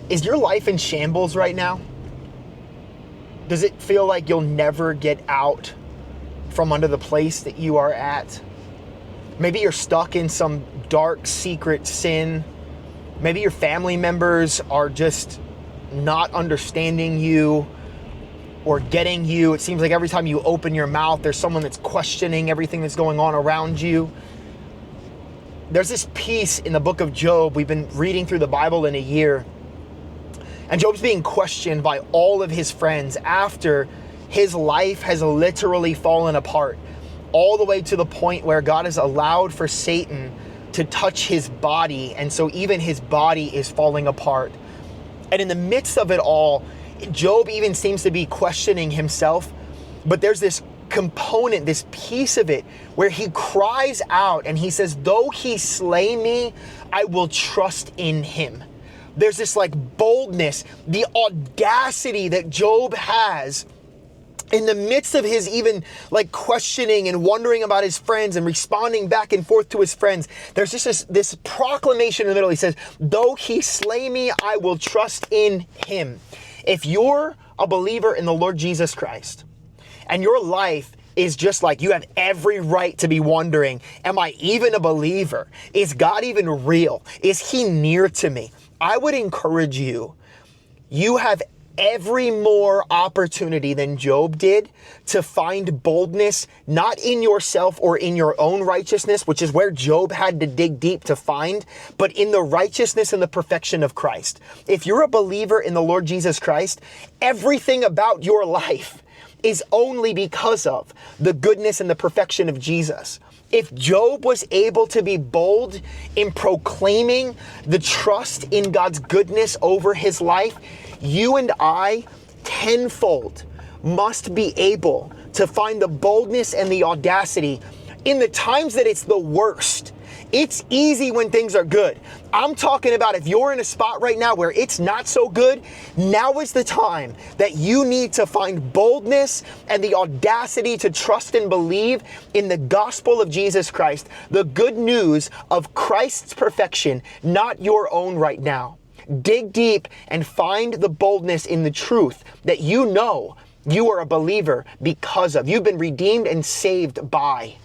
Is your life in shambles right now? Does it feel like you'll never get out from under the place that you are at? Maybe you're stuck in some dark, secret sin. Maybe your family members are just not understanding you or getting you. It seems like every time you open your mouth, there's someone that's questioning everything that's going on around you. There's this piece in the book of Job. We've been reading through the Bible in a year. And Job's being questioned by all of his friends after his life has literally fallen apart, all the way to the point where God has allowed for Satan to touch his body. And so even his body is falling apart. And in the midst of it all, Job even seems to be questioning himself. But there's this component, this piece of it, where he cries out and he says, though he slay me, I will trust in him. There's this like boldness, the audacity that Job has in the midst of his even like questioning and wondering about his friends and responding back and forth to his friends. There's just this proclamation in the middle. He says, though he slay me, I will trust in him. If you're a believer in the Lord Jesus Christ and your life is just like, you have every right to be wondering, am I even a believer? Is God even real? Is he near to me? I would encourage you, you have every more opportunity than Job did to find boldness, not in yourself or in your own righteousness, which is where Job had to dig deep to find, but in the righteousness and the perfection of Christ. If you're a believer in the Lord Jesus Christ, everything about your life is only because of the goodness and the perfection of Jesus. If Job was able to be bold in proclaiming the trust in God's goodness over his life, you and I, tenfold, must be able to find the boldness and the audacity in the times that it's the worst. It's easy when things are good. I'm talking about if you're in a spot right now where it's not so good, now is the time that you need to find boldness and the audacity to trust and believe in the gospel of Jesus Christ, the good news of Christ's perfection, not your own right now. Dig deep and find the boldness in the truth that you know you are a believer because of. You've been redeemed and saved by.